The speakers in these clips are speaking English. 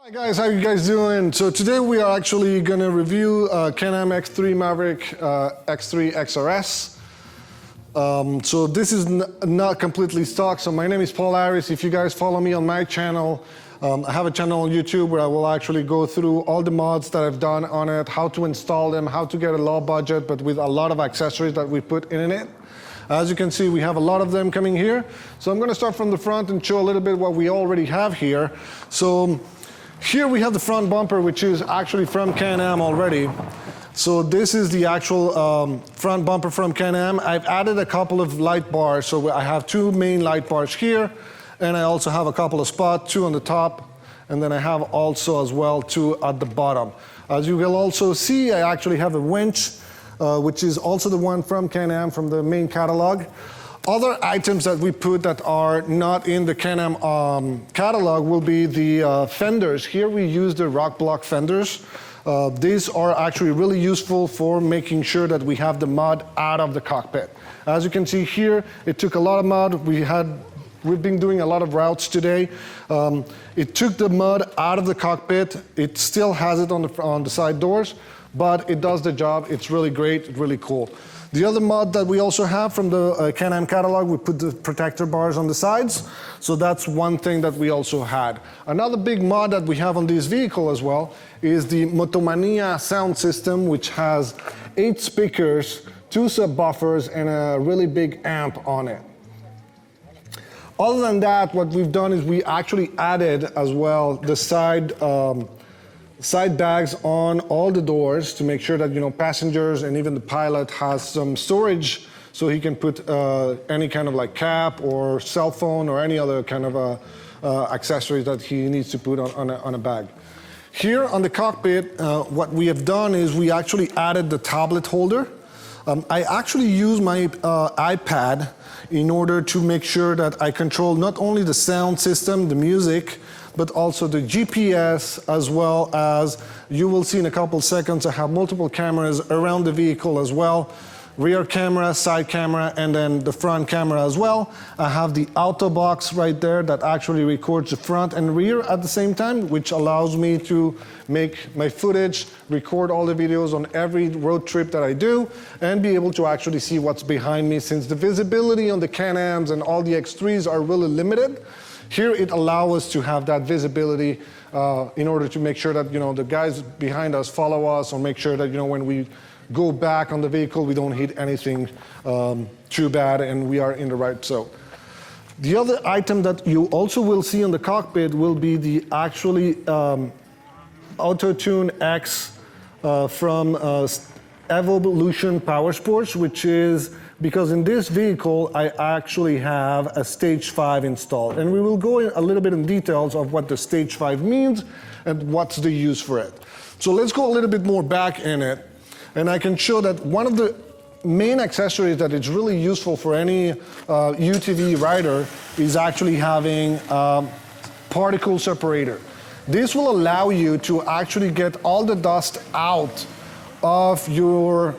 Hi guys, how you guys doing? So today we are actually going to review Can-Am X3 Maverick X3 XRS. So this is not completely stock. So my name is Paul Harris. If you guys follow me on my channel, I have a channel on YouTube where I will actually go through all the mods that I've done on it, how to install them, how to get a low budget, but with a lot of accessories that we put in it. As you can see, we have a lot of them coming here. So I'm going to start from the front and show a little bit what we already have here. So here we have the front bumper, which is actually from Can-Am already. So this is the actual front bumper from Can-Am. I've added a couple of light bars. So I have two main light bars here, and I also have a couple of spots, two on the top, and then I have also as well two at the bottom. As you will also see, I actually have a winch, which is also the one from Can-Am from the main catalog. Other items that we put that are not in the Can-Am catalog will be the fenders. Here we use the rock block fenders. These are actually really useful for making sure that we have the mud out of the cockpit. As you can see here, it took a lot of mud. We've been doing a lot of routes today. It took the mud out of the cockpit. It still has it on the side doors, but it does the job. It's really great, really cool. The other mod that we also have from the Can-Am catalog, we put the protector bars on the sides. So that's one thing that we also had. Another big mod that we have on this vehicle as well is the Motomania sound system, which has 8 speakers, 2 subwoofers, and a really big amp on it. Other than that, what we've done is we actually added as well the side bags on all the doors to make sure that, you know, passengers and even the pilot has some storage so he can put any kind of like cap or cell phone or any other kind of accessories that he needs to put on a bag. Here on the cockpit, what we have done is we actually added the tablet holder. I actually use my iPad in order to make sure that I control not only the sound system, the music, but also the GPS, as well as you will see in a couple seconds, I have multiple cameras around the vehicle as well. Rear camera, side camera, and then the front camera as well. I have the auto box right there that actually records the front and rear at the same time, which allows me to make my footage, record all the videos on every road trip that I do, and be able to actually see what's behind me, since the visibility on the Can-Ams and all the X3s are really limited. Here it allows us to have that visibility in order to make sure that, you know, the guys behind us follow us, or make sure that, you know, when we go back on the vehicle, we don't hit anything too bad and we are in the right zone. The other item that you also will see in the cockpit will be the actually Auto-Tune X from Evolution Power Sports, which is because in this vehicle, I actually have a Stage 5 installed. And we will go in a little bit in details of what the Stage 5 means and what's the use for it. So let's go a little bit more back in it. And I can show that one of the main accessories that is really useful for any UTV rider is actually having particle separator. This will allow you to actually get all the dust out of your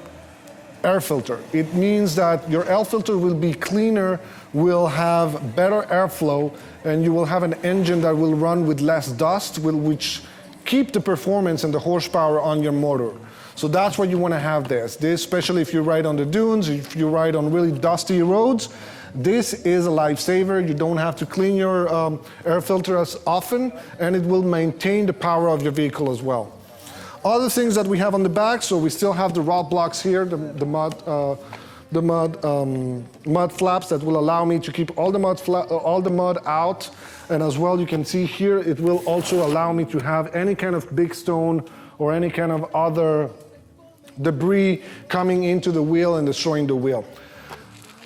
air filter. It means that your air filter will be cleaner, will have better airflow, and you will have an engine that will run with less dust, which keep the performance and the horsepower on your motor. So that's what you want to have this, especially if you ride on the dunes, if you ride on really dusty roads. This is a lifesaver. You don't have to clean your air filter as often, and it will maintain the power of your vehicle as well. Other things that we have on the back, so we still have the rock blocks here, the mud flaps that will allow me to keep all the mud out. And as well, you can see here, it will also allow me to have any kind of big stone or any kind of other debris coming into the wheel and destroying the wheel.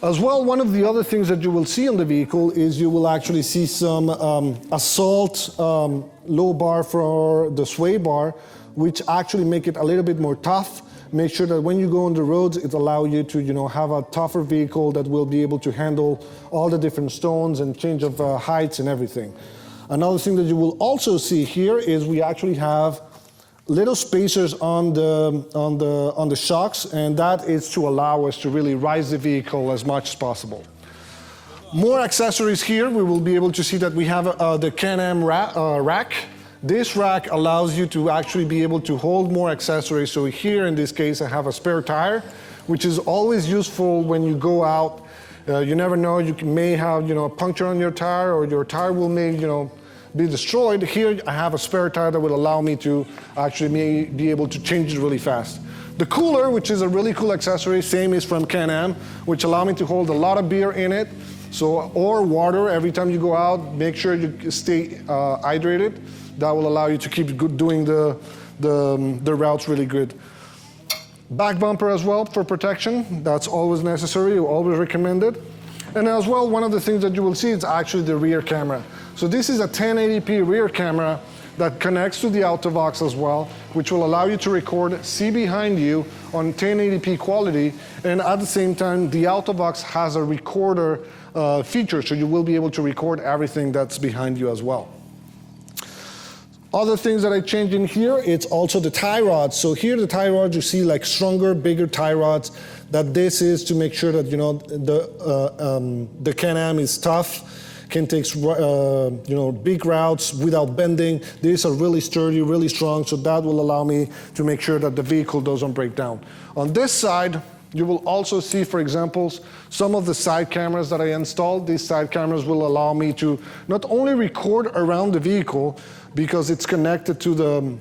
As well, one of the other things that you will see on the vehicle is you will actually see some Assault low bar for the sway bar, which actually make it a little bit more tough. Make sure that when you go on the roads, it allows you to, you know, have a tougher vehicle that will be able to handle all the different stones and change of heights and everything. Another thing that you will also see here is we actually have little spacers on the shocks, and that is to allow us to really rise the vehicle as much as possible. More accessories here. We will be able to see that we have the Can-Am rack. This rack allows you to actually be able to hold more accessories. So here in this case, I have a spare tire, which is always useful when you go out. You never know, you may have a puncture on your tire, or your tire will be destroyed. Here I have a spare tire that will allow me to actually be able to change it really fast. The cooler, which is a really cool accessory, same is from Can-Am, which allow me to hold a lot of beer in it. Or water every time you go out. Make sure you stay hydrated. That will allow you to keep doing the routes really good. Back bumper as well for protection. That's always necessary, always recommended. And as well, one of the things that you will see is actually the rear camera. So this is a 1080p rear camera that connects to the AutoVox as well, which will allow you to record, see behind you on 1080p quality, and at the same time, the AutoVox has a recorder feature, so you will be able to record everything that's behind you as well. Other things that I changed in here, it's also the tie rods. So here the tie rods, you see like stronger, bigger tie rods. That this is to make sure that the Can-Am is tough, can take big routes without bending. These are really sturdy, really strong, so that will allow me to make sure that the vehicle doesn't break down. On this side, you will also see, for example, some of the side cameras that I installed. These side cameras will allow me to not only record around the vehicle, because it's connected to the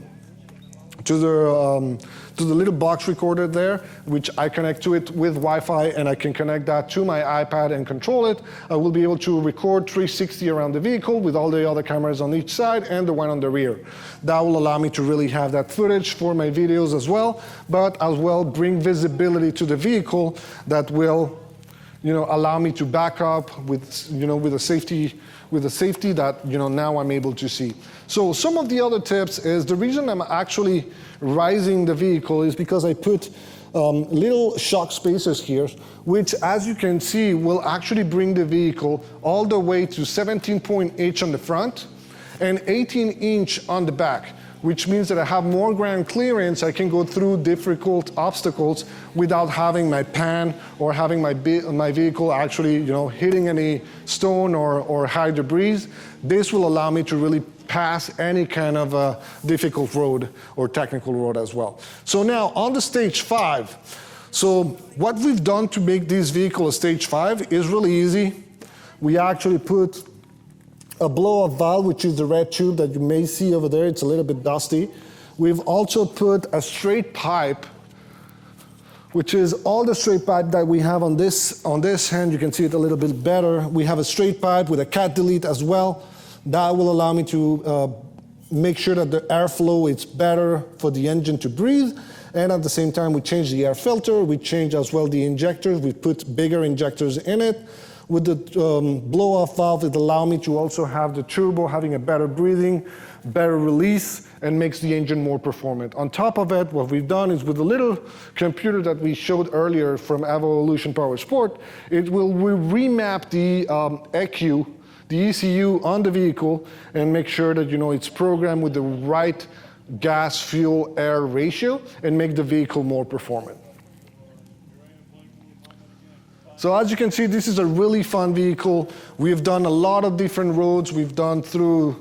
little box recorder there, which I connect to it with Wi-Fi, and I can connect that to my iPad and control it. I will be able to record 360 around the vehicle with all the other cameras on each side and the one on the rear. That will allow me to really have that footage for my videos as well, but as well bring visibility to the vehicle that will allow me to back up with a safety that now I'm able to see. So some of the other tips is the reason I'm actually rising the vehicle is because I put little shock spacers here, which, as you can see, will actually bring the vehicle all the way to 17.8 on the front and 18-inch on the back, which means that I have more ground clearance. I can go through difficult obstacles without having my pan or having my vehicle actually hitting any stone or high debris. This will allow me to really pass any kind of difficult road or technical road as well. So now on the stage 5. So what we've done to make this vehicle a stage 5 is really easy. We actually put a blow-off valve, which is the red tube that you may see over there. It's a little bit dusty. We've also put a straight pipe, which is all the straight pipe that we have on this hand. You can see it a little bit better. We have a straight pipe with a cat delete as well. That will allow me to make sure that the airflow is better for the engine to breathe. And at the same time, we change the air filter. We change as well the injectors. We put bigger injectors in it. With the blow-off valve, it allows me to also have the turbo having a better breathing, better release, and makes the engine more performant. On top of it, what we've done is with the little computer that we showed earlier from Evolution Power Sport, it will remap the ECU, the ECU on the vehicle, and make sure that it's programmed with the right gas, fuel, air ratio, and make the vehicle more performant. So as you can see, this is a really fun vehicle. We've done a lot of different roads. We've gone through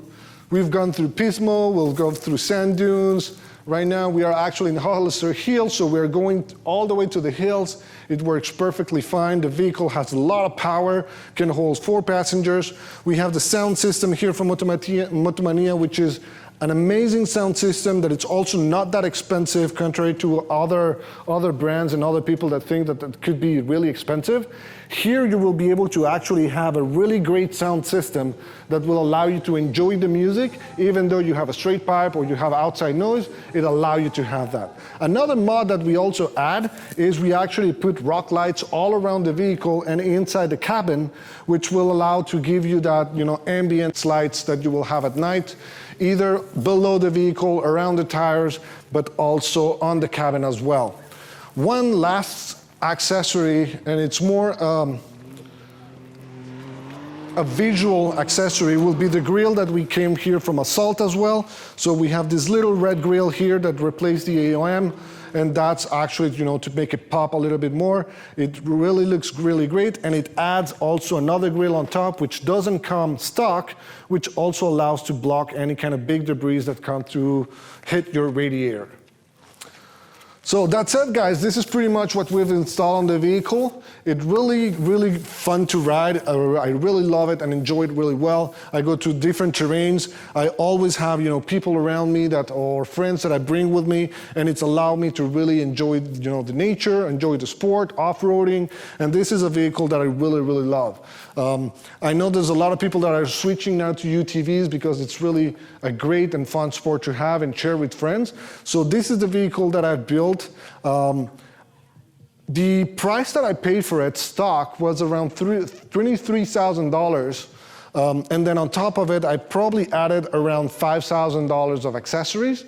Pismo, we'll go through sand dunes. Right now we are actually in Hollister Hills, so we're going all the way to the hills. It works perfectly fine. The vehicle has a lot of power, can hold 4 passengers. We have the sound system here from Motomania, which is an amazing sound system that it's also not that expensive, contrary to other brands and other people that think that it could be really expensive. Here you will be able to actually have a really great sound system that will allow you to enjoy the music, even though you have a straight pipe or you have outside noise, it allows you to have that. Another mod that we also add is we actually put rock lights all around the vehicle and inside the cabin, which will allow to give you that ambient lights that you will have at night, either below the vehicle, around the tires, but also on the cabin as well. One last accessory, and it's more a a visual accessory will be the grill that we came here from Assault as well. So we have this little red grill here that replaced the AOM, and that's actually, to make it pop a little bit more. It really looks really great, and it adds also another grill on top, which doesn't come stock, which also allows to block any kind of big debris that come to hit your radiator. So that's it, guys. This is pretty much what we've installed on the vehicle. It's really, really fun to ride. I really love it and enjoy it really well. I go to different terrains. I always have, people around me or friends that I bring with me, and it's allowed me to really enjoy, the nature, enjoy the sport, off-roading, and this is a vehicle that I really, really love. I know there's a lot of people that are switching now to UTVs because it's really a great and fun sport to have and share with friends. So this is the vehicle that I've built. The price that I paid for it stock was around $23,000, and then on top of it I probably added around $5,000 of accessories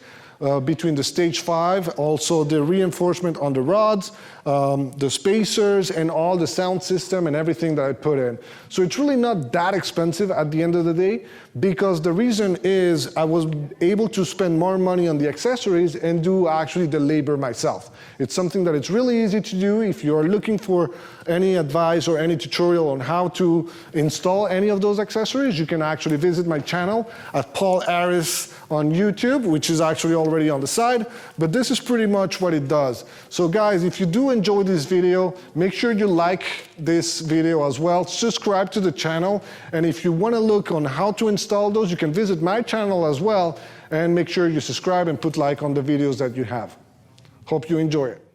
between the Stage 5, also the reinforcement on the rods, the spacers, and all the sound system and everything that I put in. So it's really not that expensive at the end of the day, because the reason is I was able to spend more money on the accessories and do actually the labor myself. It's something that it's really easy to do. If you're looking for any advice or any tutorial on how to install any of those accessories, you can actually visit my channel at Paul Harris on YouTube, which is actually already on the side, but this is pretty much what it does. So guys, if you do enjoy this video, make sure you like this video as well, subscribe to the channel, and if you want to look on how to install those, you can visit my channel as well, and make sure you subscribe and put like on the videos that you have. Hope you enjoy it.